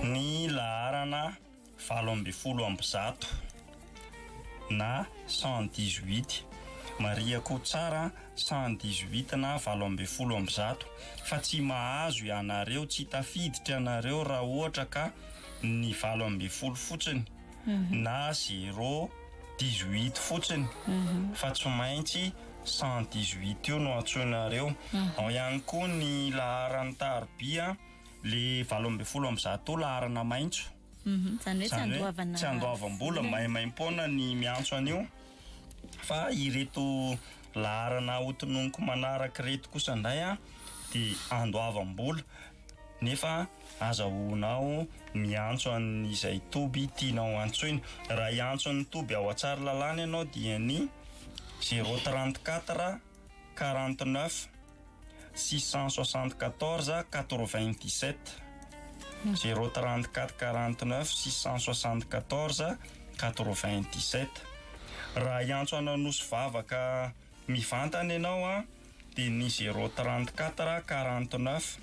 Ny laharana 820 na 118 mariako tsara 118 na 820 fa tsy mahazo ianareo tsy tafiditra ianareo raha ohatra ka ny 820 fotsiny na 018 fotsiny fa tsy maintsy 118 io no antsoinareo. Ao ihany koa ny laharana tarobia le 820 laharana maintso. Zany hoe tsy andoavam-bola maimaimpona ny miantso an'io fa ireto laharana hotononoko manaraka reto kosa indray dia andoavam-bola nefa azahoanao miantso an'izay toby tianao antsoina. Raha iantso ny toby ao Antsara lalàna ianao dia ny 034 49 674 97 034 49 674 97. Raha iantso anao nosy vavaka mivantana ianao dia ny 034 49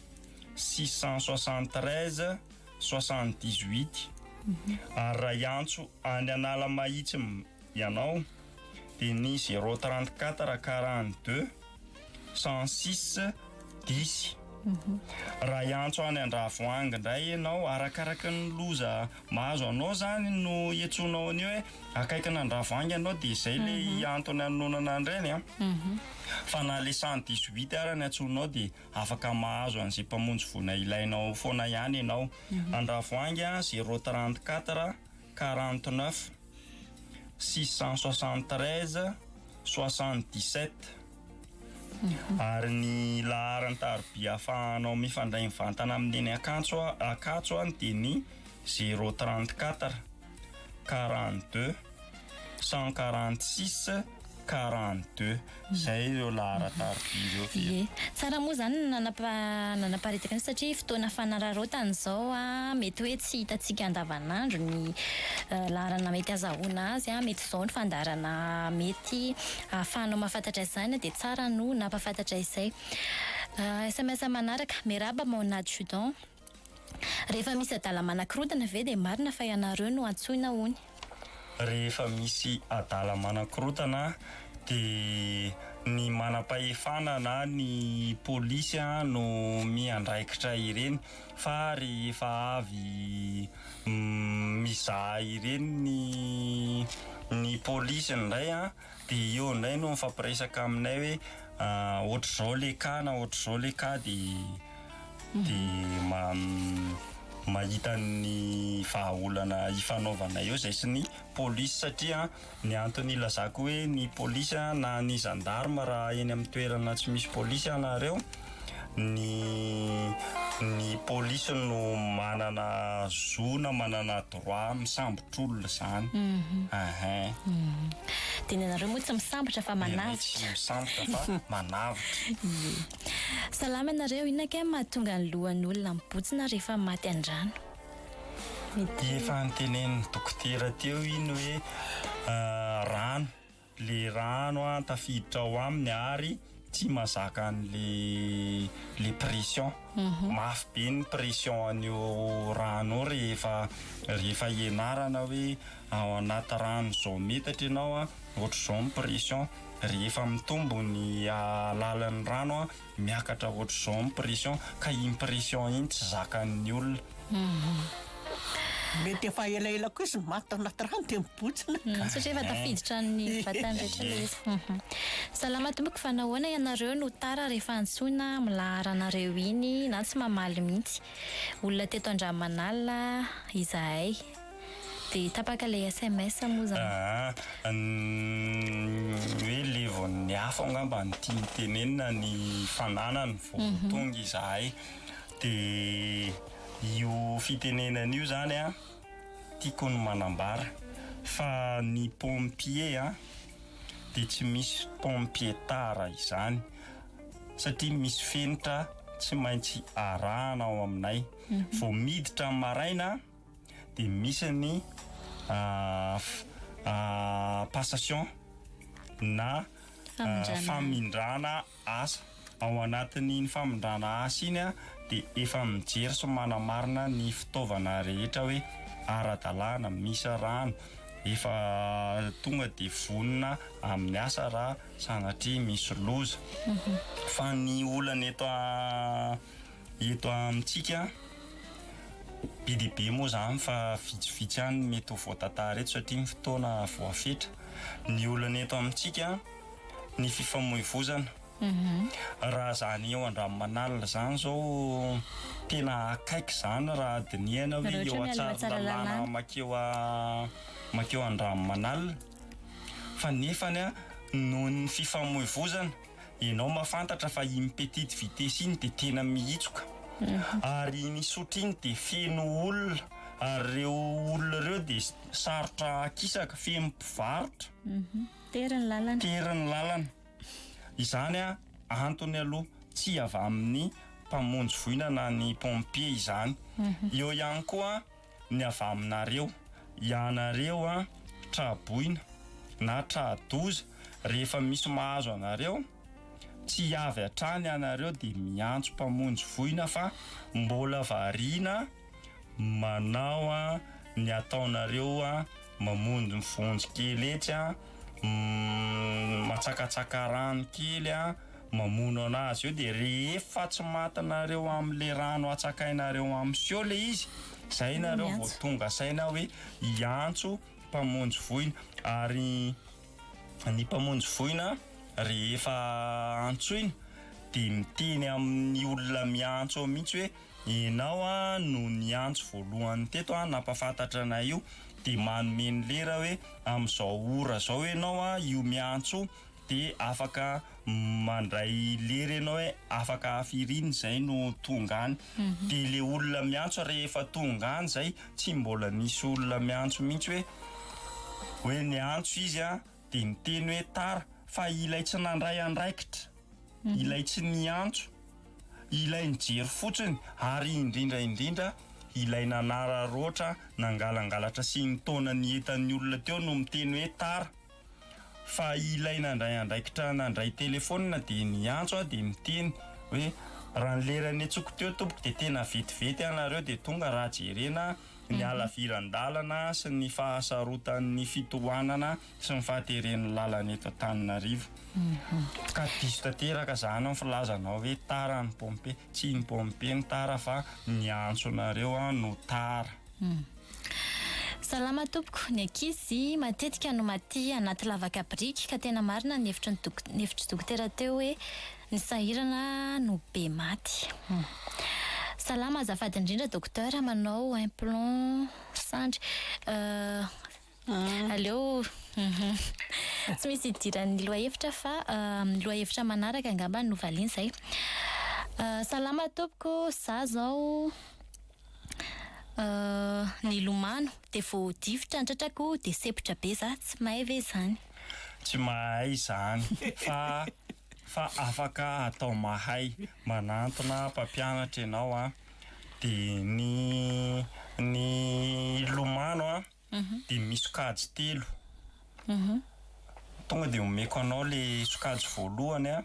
673 78. Ary raha iantso any Anala Mahitsy ianao dia ny 034 42 106 10. Raha iantso any Andravoahangy indray ianao arakaraka ny loza mahazo anao zany no iantsonao an'io hoe akaiky Andravoahangy ianao dia izay le iantony anonana andreny fa na le 118 ara ny antsonao dia afaka mahazo an'izay mpamonjy voina ilainao foana ihany ianao. Andravoahangy 034 49 673 77. Ary ny laharana tarobia ahafahanao mifandray mivantana amin'ny Akatso dia ny 034 42 146 42. Zay ireo lahara tarobia ireo. Tsara moa zany nanaparitaka an'io satria fotoana fanararaotana izao mety hoe tsy hitantsika andavanandro ny laharana mety azahoana azy mety izao ny fandarana mety ahafahanao mahafantatra izany dia tsara no nampafantatra izay. SMS manaraka Meraba mon adjudant, rehefa misy adala manan-korotana ve dia marina fa ianareo no antsoina hony? Rehefa misy adala manan-korotana dia ny manam-pahefana na ny polisy no miandraikitra ireny fa rehefa avy mizaha ireny ny polisy indray dia eo indray no mifampiresaka aminay hoe ohatr'izao le ka na ohatr'izao le ka dia mahita ny vahaolana hifanaovana eo zay sy ny polisy satria ny antony ilazako hoe ny polisy na ny gendarme raha eny amin'ny toerana tsy misy polisy anareo ny polisy no manana zona manana droit misambotr'olona zany. Dia ianareo moa tsy misambotra fa manavitra. Tsy misambotra fa manavitra. Salama ianareo, inona ke mahatonga ny lohan'ny olona mibotsina rehefa maty an-drano? Efa notenenin'ny dokotera teo iny hoe rano, le rano tafiditra ao aminy ary tsy mazaka le pression. Mafy be ny pression an'io rano rehefa ianarana hoe ao anaty rano zao metatra ianao ohatr'izao ny pression. Rehefa mitombo ny alalan'ny rano miakatra ohatr'izao ny pression ka iny pression iny tsy zakan'ny olona. Mety efa elaela koa izy maty anaty rano dia mibotsina. Satria efa tafiditra ny vatany rehetra ilay izy. Salama tompoko, fa nahoana ianareo no tara rehefa antsoina amin'ny laharanareo iny na tsy mamaly mihitsy? Olona teto Andramanala izahay dia tapaka ilay SMS moa zany. Hoe le vao ny hafa angamba ny tia mitenenina ny fananany vao tonga izahay dia io fitenenana io zany tiako ny manambara fa ny pompier dia tsy misy pompier tara izany satria misy fenitra tsy maintsy arahana ao aminay. Vao miditra maraina dia misy ny passation na famindrana asa ao anatin'iny famindrana asa iny a dia efa mijery sy manamarina ny fitaovana rehetra hoe ara-dalàna misy rano efa tonga dia vonona amin'ny asa raha sanatria misy loza fa ny olana eto amintsika be moa zany fa vitsivitsy ihany mety ho voatantara eto satria ny fotoana voafetra ny olana eto amintsika ny fifamoivoizana raha zany eo Andranomanalina zany zao tena akaiky zany raha dinihana hoe eo Atsaralalàna makeo Andranomanalina fa nefany a noho ny fifamoivoizana ianao mahafantatra fa iny petite vitesse iny dia tena mihitsoka ary ny sotry iny dia feno olona ary reo olona reo dia sarotra akisaka feno mpivarotra terany lalana izany a antony aloha tsy avy amin'ny mpamonjy voina na ny pompier izany eo ihany koa ny avy aminareo ianareo a traboina na tradoza rehefa misy mahazo anareo tsy avy hatrany anareo dia miantso mpamonjy voina fa mbola variana manao a ny ataonareo a mamonjy mivonjy kely etsy a matsakatsaka rano kely a mamono anazy eo dia rehefa tsy matinareo amin'le rano atsakainareo amin'ny sio le izy zay nareo vao tonga saina hoe iantso mpamonjy voina ary ny mpamonjy voina rehefa antsoina dia miteny amin'ny olona miantso mihitsy hoe ianao a no niantso voalohany teto a nampafantatra anay io dia manome ny lera hoe amin'izao ora zao ianao a io miantso dia afaka mandray lera ianao hoe afaka afiriny zay no tonga any dia le olona miantso rehefa tonga any zay tsy mbola nisy olona miantso mihitsy hoe niantso izy a dia miteny hoe tara fa ilay tsy nandray andraikitra ilay tsy niantso ilay nijery fotsiny ary indrindra ilay nanararoatra nangalangalatra sy ny taona ny entan'ny olona teo no miteny hoe tara fa ilay nandray andraikitra nandray telefônina dia niantso dia miteny hoe raha ny lerany antsoko teo tompoko dia tena vetivety anareo dia tonga raha jerena ny alaviran-dalana sy ny fahasarotan'ny fitohanana sy ny fahateren'ny lalana eto Antananarivo ka diso tanteraka zany amin'ny filazanao hoe tara ny pompe tsy ny pompe ny tara fa ny antso nareo no tara. Salama tompoko, ny ankizy matetika no maty anaty lavaka biriky ka tena marina ny hevitry dokotera teo hoe ny sahirana no be maty. Salama azafady indrindra dokotera, manao implant sandry aleo tsy misy idiran'ny lohahevitra fa lohahevitra manaraka angamba no valiany zay. Salama tompoko, za zao ny lomano dia vao difotra antratrako dia sepotra be za tsy mahay ve zany? Tsy mahay zany fa afaka atao mahay manantona mpampianatra ianao a dia ny lomano a dia misy sokajy telo tonga dia omeko anao le sokajy voalohany a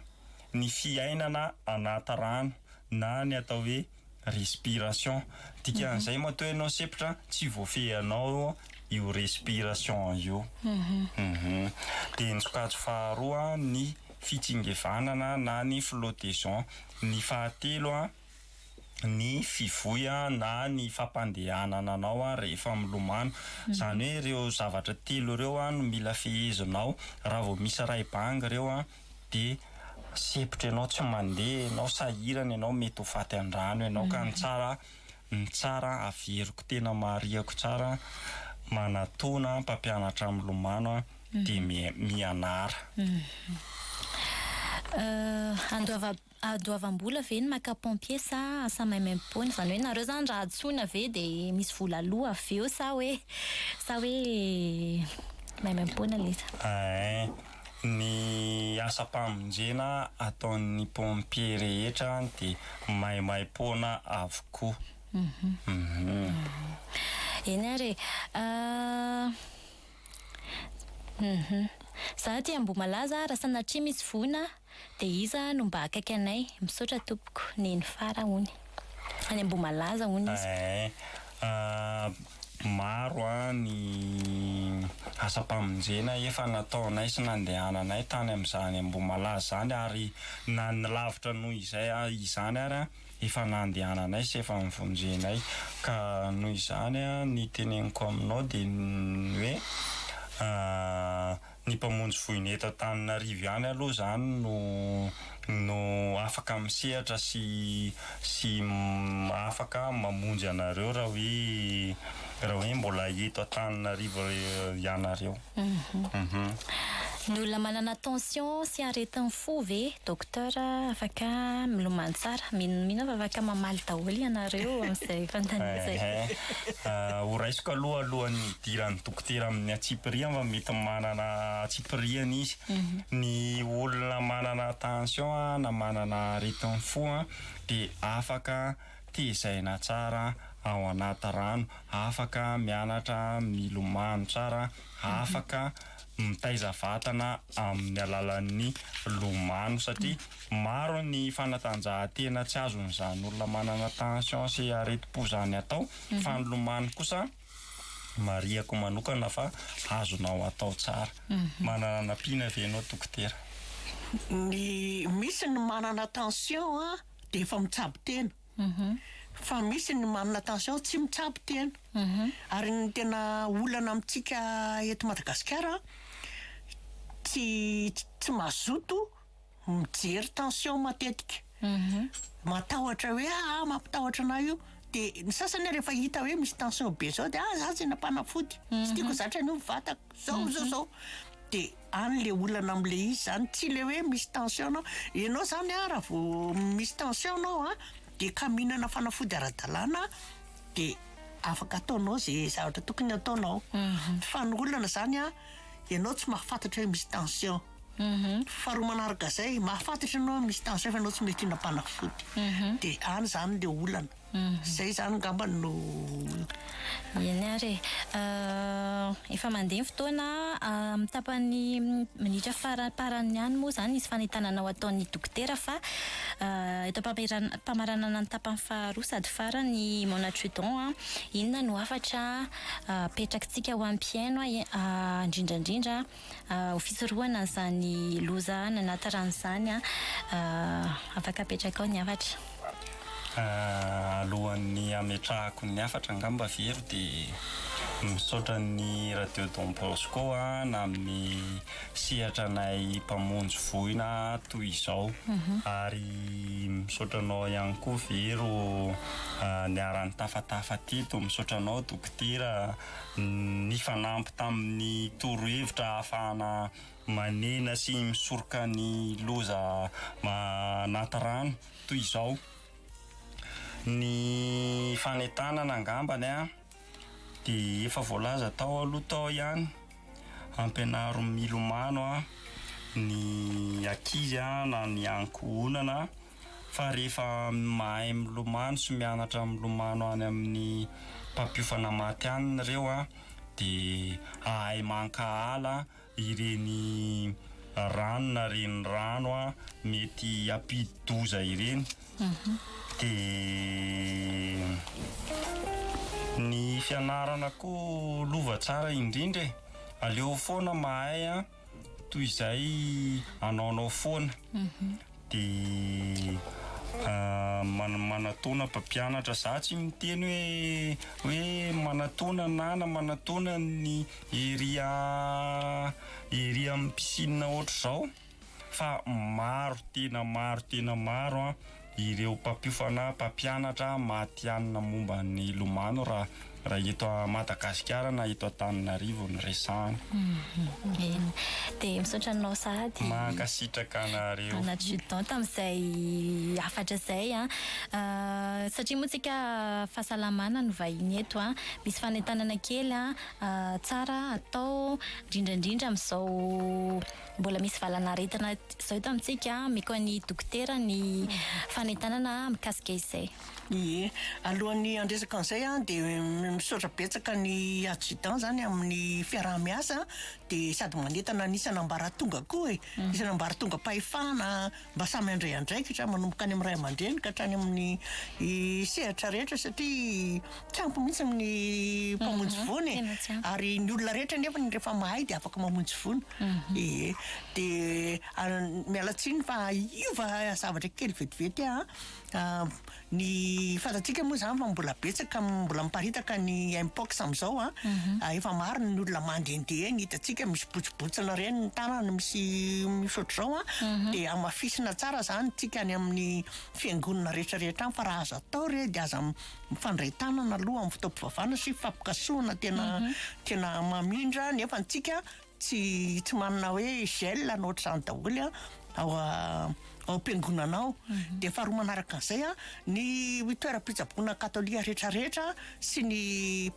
ny fiainana anaty rano na ny atao hoe respiration dikan'izay matoa ianao sepotra tsy voafehanao io respiration io dia ny sokajy faharoa ny fitsingevanana na ny flottaison ny fahatelo a ny fivoya na ny fampandehanana anao rehefa milomano zany hoe ireo zavatra telo ireo no mila fehezinao raha vao misy ray-banga ireo dia sepotra ianao tsy mandeha ianao sahirana ianao mety ho faty an-drano ianao ka ny tsara averiko tena mariako tsara manatona mpampianatra milomano dia mianara. Adoavam-bola ve ny maka pompier sa asa maimaimpoana zany hoe nareo zany raha antsoina ve dia misy vola aloha avy eo sa hoe maimaimpoana leza? Ny asa-pamonjena ataon'ny pompier rehetra dia maimaimpoana avokoa. Eny ary Za tia Ambohimalaza raha sanatria misy voina dia iza no mba akaiky anay misaotra tompoko neny fara hony any Ambohimalaza hony izy. Maro ny asa-pamonjena efa nataonay sy nandehananay tany amin'izany Ambohimalaza zany ary na nilavitra noho izay izany ary efa nandehananay sy efa nivonjenay ka noho izany ny teneniko aminao dia hoe ny mpamonjy voina eto Antananarivo ihany aloha zany no afaka misehatra sy afaka mamonjy anareo raha hoe mbola eto Antananarivo ianareo. Ny olona manana tension sy aretin'ny fo ve docteur afaka milomano tsara mino fa afaka mamaly daholo ianareo amin'izay fandanin'izay. Ho raisiko alohan'ny idiran'ny dokotera amin'ny atsipiriany fa mety manana atsipiriany izy. Ny olona manana tension na manana aretin'ny fo dia afaka tezaina tsara ao anaty rano, afaka mianatra milomano tsara, afaka mitaiza vatana amin'ny alalan'ny lomano satria maro ny fanatanjahantena tsy azon'izany olona manana tension sy areti-po zany atao fa ny lomano kosa mariako manokana fa azonao atao tsara. Manana nampiana ve ianao dokotera? Misy ny manana tension dia efa mitsabo tena. Fa misy ny manana tension tsy mitsabo tena. Ary ny tena olana amintsika eto Madagasikara tsy mazoto mijery tension matetika. Matahotra hoe mampitahotra anay io dia ny sasany rehefa hita hoe misy tension be zao dia za tsy nampanafody tsy tiako zatra anio vatako zao dia any le olana am'le izy zany tsy le hoe misy tension anao ianao zany raha vao misy tension anao dia ka mihinana fanafody ara-dalàna dia afaka ataonao zay zavatra tokony ataonao. Fa ny olana zany ianao tsy mahafantatra hoe misy tension. Faharoa manaraka zay mahafantatra ianao misy tension fa ianao tsy mety hinam-panafody dia any zany le olana. Zay zany ngamba no eny ary efa mandeha ny fotoana amin'ny tapany minitra faraparany ihany moa zany izy fanentanana ao ataon'ny dokotera fa eto mpamaranana ny tapany faharoa sady farany Mona Tridon inona no afatra petrakitsika ho am-piaino indrindrandrindra ho fisorohana izany loza nanaty rano izany afaka apetraka ao ny afatra. Alohan'ny ametrahako ny afatra angamba very dia misaotra ny Radio Don Bosco na amin'ny sehatra anay mpamonjy voina toy izao ary misaotranao ihany koa vero niarany tafatafa teto, misaotranao dokotera ny fanampy tamin'ny torohevitra ahafahana manena sy misoroka ny loza anaty rano toy izao. Ny fanentanana angambany dia efa voalaza tao aloha tao ihany ampianaro milomano ny ankizy na ny ankohonana fa rehefa mahay milomano sy mianatra milomano any amin'ny mpampiofana maty any ireo dia ahay mankahala ireny rano na reny rano mety ampidi-doza ireny. Dia ny fianarana koa lova tsara indrindra aleo foana mahay toy izay anaonao foana dia manatona mpampianatra za tsy miteny hoe manatona nana manatona ny ery amin'ny piscine ohatra zao fa maro tena maro ireo mpampiofana mpampianatra matianina momba ny lomano raha eto Madagasikara na eto Antananarivo ny resahana. Dia misaotra anao sady mankasitraka anareo anatridon tamin'izay afatra izay satria moa tsika fahasalamana no vahiny eto misy fanentanana kely tsara atao indrindrandrindra amin'izao mbola misy valana aretina izao eto amintsika miko ny dokotera ny fanentanana mikasika izay. Alohan'ny andresaka an'izay dia misaotra betsaka ny adjudant zany amin'ny fiaraha-miasa dia sady manentana nisana mbaratonga koa isana mbaratonga pahefana mba samy andray andraikitra manomboka any amin'ny ray aman-dreny ka hatrany amin'ny sehatra rehetra satria trampo mihitsy amin'ny mpamonjy vony ary ny olona rehetra nefa rehefa mahay dia afaka mamonjy vony dia mialatsiny fa iova zavatra kely vetivety ny fantatsika moa zany fa mbola betsaka mbola miparitaka ny mpox amin'izao efa maro ny olona mandehandeha eny hitatsika misy botsobotsona reny ny tanana misy ohatr'izao dia amafisina tsara zany tsika any amin'ny fiangonana rehetrarehetra any fa raha azo atao re dia aza mifandray tanana aloha amin'ny fotoam-pivavahana sy fampikasoana tena mamindra nefa tsika tsy manana hoe gel na ohatr'izany daholo ao am-piangonanao dia faharoa manaraka an'izay ny toeram-pitsaboana katolika rehetrarehetra sy ny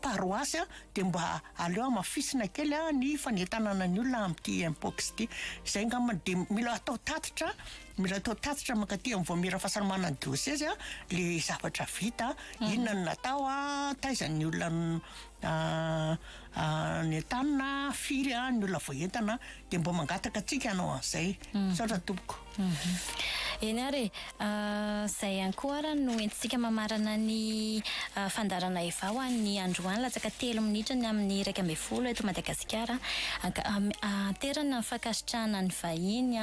paroasy dia mba aleo mafisina kely ny fanentanana ny olona amin'ity mpox ity izay ngamba dia mila atao tatitra mankaty amin'ny voamera fahasalamana ny diosèse le zavatra vita inona no natao taizan'ny olona ny tanina firy ny olona voentana dia mba mangataka atsika anao an'izay saotra tompoko eny ary zay ihany koa ara no entintsika mamarana ny fandarana efa ho ny androany latsaka 3 minitra ny amin'ny 1:10 eto Madagasikara terana fankasitrahana ny vahiny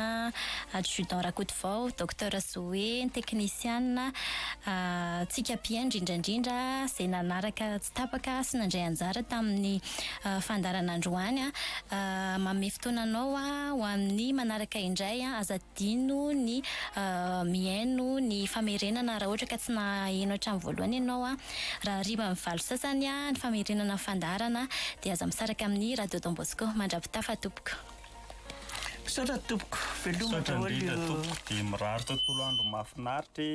adjudant Rakotovao docteur Zoé technicienne tsika pia indrindrandrindra zay nanaraka tsy tapaka sy nandray anjara tamin'ny fandarana androany mame fotoananao ho amin'ny manaraka indray azadino ny mihaino ny famerenana raha ohatra ka tsy naheno hatramin'ny voalohany ianao raha riba mivalo sasany ny famerenana fandarana dia aza misaraka amin'ny Radio Don Bosco mandrapitafa tompoko saotra tompoko veloma daholo tompoko dia mirary tontolo andro mahafinaritra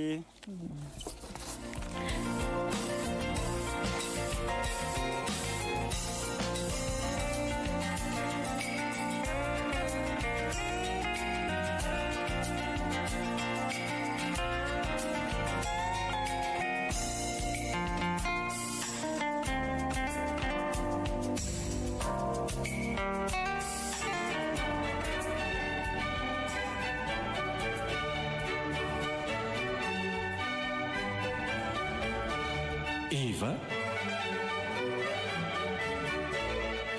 Eva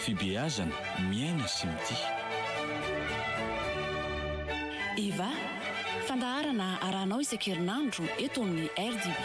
fibeazana miaina sy mitia Eva fandaharana arahanao isan-kerinandro eto amin'ny RDB